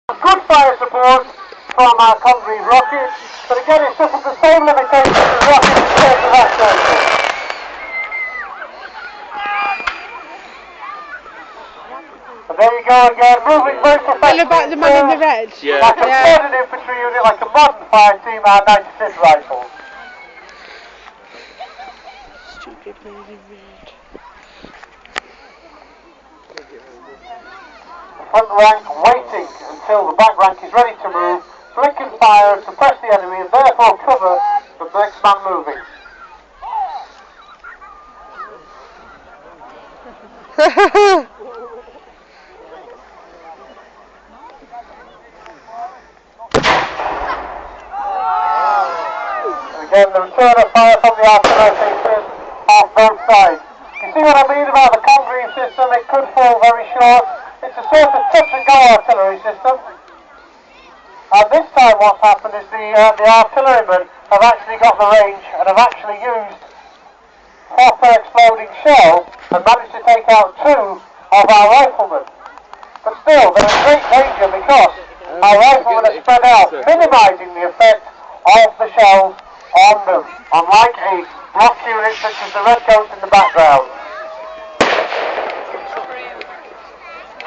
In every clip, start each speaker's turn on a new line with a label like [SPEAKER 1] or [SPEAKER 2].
[SPEAKER 1] Good fire support from our concrete rockets, but again it's just the same limitations as rockets in terms of accuracy. And there you go again, moving very professionally.
[SPEAKER 2] About the man in the red.
[SPEAKER 1] Yeah. Like a modern infantry unit, like a modern fire team, our 95th rifles.
[SPEAKER 2] Stupid man in red.
[SPEAKER 1] The front rank waiting until the back rank is ready to move, so it can fire and suppress the enemy and therefore cover the next man moving. Again, the return of fire from the artillery pieces off both sides. You see what I mean about the concrete system? It could fall very short. It's a sort of touch and go artillery system. And this time what's happened is the artillerymen have actually got the range and have actually used proper exploding shells and managed to take out 2 of our riflemen. But still, there is great danger because our riflemen are spread out, minimising the effect of the shells on them, unlike a block unit such as the redcoats in the background.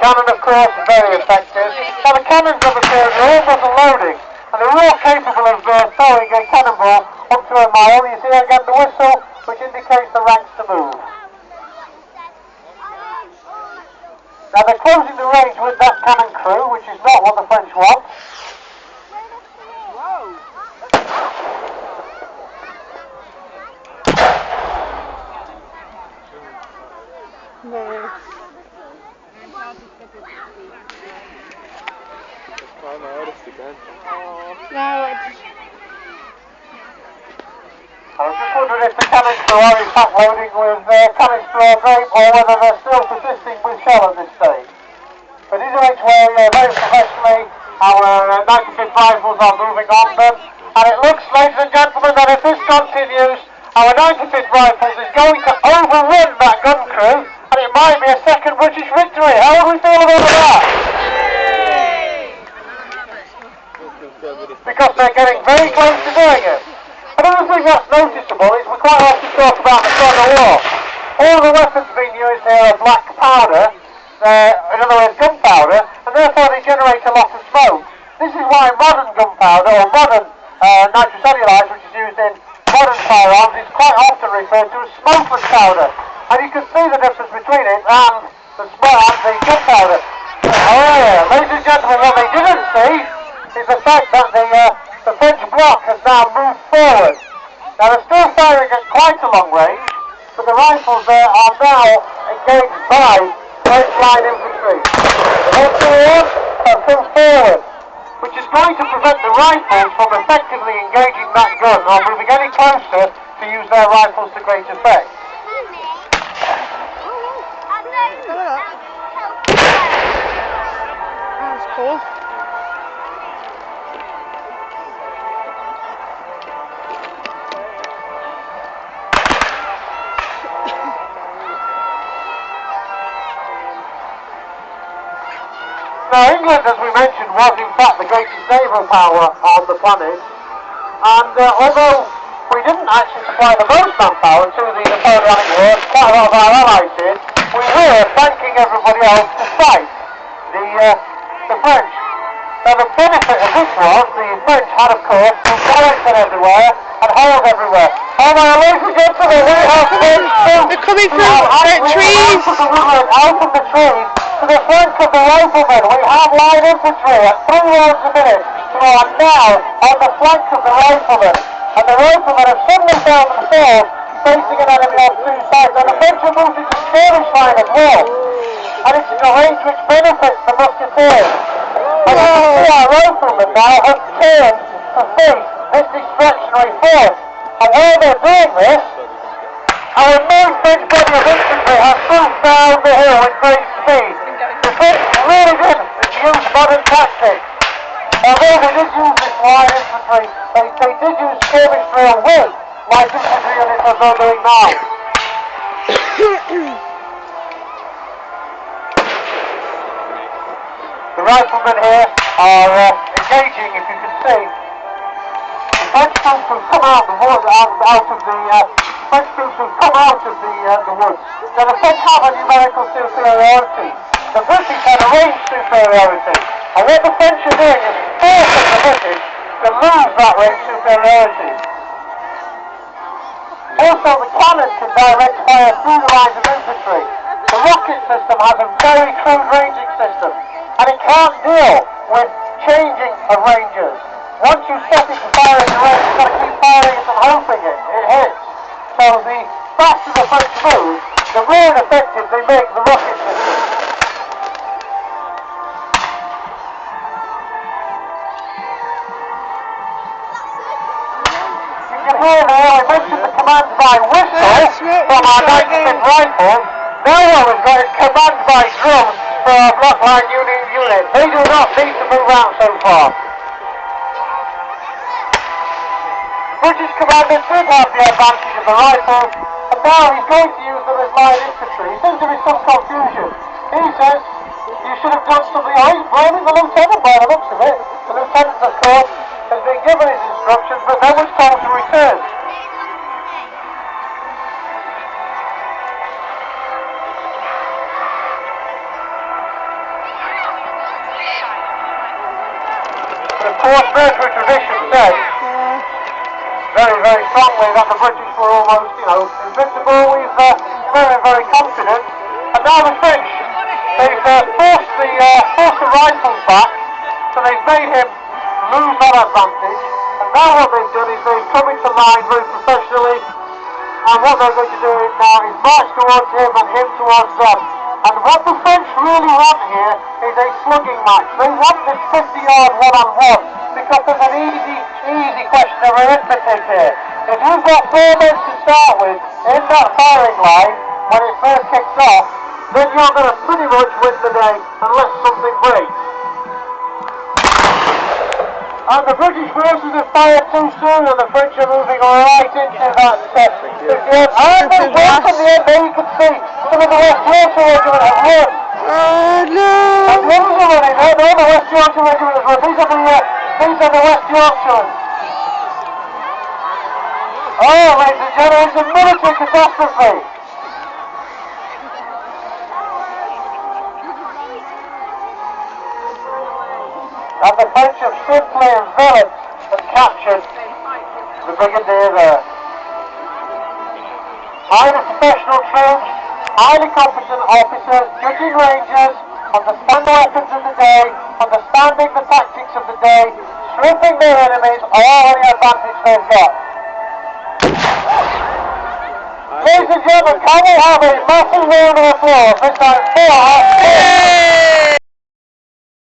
[SPEAKER 1] Cannon, of course, is very effective. Now the cannons of the period are all muzzle loading, and they're all capable of throwing a cannonball up to a mile. You see again the whistle, which indicates the ranks to move. Now they're closing the range with that cannon crew, which is not what the French want.
[SPEAKER 2] No.
[SPEAKER 1] I was just wondering if the cannon crew are in fact loading with canister grape or whether they're still persisting with shell at this stage. But either which way, very professionally, our 95th rifles are moving on them. And it looks, ladies and gentlemen, that if this continues, our 95th rifles is going to overrun that gun crew, and it might be a second British victory. How would we feel about that? Because they're getting very close to doing it. Another thing that's noticeable is we quite often talk about the Fog of War. All the weapons being used here are black powder, in other words gunpowder, and therefore they generate a lot of smoke. This is why modern gunpowder, or modern nitrocellulose, which is used in modern firearms, is quite often referred to as smokeless powder. And you can see the difference between it and the gunpowder. Oh, ladies and gentlemen, what they didn't see is the fact that the French bloc has now moved forward. Now they're still firing at quite a long range, but the rifles there are now engaged by French line infantry. They have come forward, which is going to prevent the rifles from effectively engaging that gun or moving any closer to use their rifles to great effect.
[SPEAKER 2] That's cool.
[SPEAKER 1] Now England, as we mentioned, was in fact the greatest naval power on the planet, and although we didn't actually supply the most manpower to the Napoleonic Wars, quite a lot of our allies did, we were thanking everybody else to fight the French. Now the benefit of this was the French had, of course, garrison everywhere and holes everywhere. Oh my, ladies and gentlemen, we have French troops.
[SPEAKER 2] They're coming through the trees.
[SPEAKER 1] Out of the trees to the flank of the riflemen. We have line infantry at 3 rounds a minute who are now on the flank of the riflemen. And the riflemen have suddenly found themselves facing an enemy on 2 sides. And the French have moved into skirmish line as well. And it's a range which benefits the musketeers. And you can see our riflemen now have turned to face this extractionary force. And while they're doing this, our main French body of infantry has moved down the hill with great speed. The French really did use modern tactics. Although they did use this line infantry, they did use skirmish drill with light infantry units as they're doing now. The riflemen here are engaging, if you can see. The French troops who've come out of the woods, French troops who've come out of the woods. Now the French have a numerical superiority. The British have a range superiority. And what the French are doing is forcing the British to lose that range superiority. Also, the cannon can direct fire through the lines of infantry. The rocket system has a very crude ranging system, and it can't deal with changing of ranges. Once you set it to fire in the range, you've got to keep firing it and hoping it hits. So the faster the French move, the more ineffective they make the rocket system. You can hear now, I mentioned the command by whistle from our 96 rifles. Now what we've got is command by drum for our blockline unit. They do not need to move out so far. British commander did have the advantage of the rifles, and now he's going to use them as light infantry. There seems to be some confusion. He says, you should have done something. Oh, he's blaming the lieutenant by the looks of it. The lieutenant, of course, has been given his instructions, but no one's told to return. But of course, military tradition says very, very strongly that the British were almost, invincible. We've very, very confident. And now the French, they've forced the rifles back, so they've made him lose that advantage. And now what they've done is they've come into line very professionally, and what they're going to do now is march towards him and him towards them. And what the French really want here is a slugging match. They want this 50-yard one-on-one, because there's an easy question of arithmetic here. If you've got 4 men to start with in that firing line when it first kicks off, then you're going to pretty much win the day unless something breaks. And the British forces have fired too soon, and the French are moving right into that set. And they won from the end. There you can see some of the West Yorkshire Regiment have won.
[SPEAKER 2] Oh no!
[SPEAKER 1] And the others are running. No, the West Yorkshire Regiment has won. These are the West Yorkshire. Oh, ladies and gentlemen, it's a military catastrophe. And the French have simply enveloped and captured the brigadier there. Highly professional troops, highly competent officers, judging rangers, understanding the weapons of the day, understanding the tactics of the day, stripping their enemies, all the advantage they've got. Ladies and gentlemen, can we have a massive round of applause this time for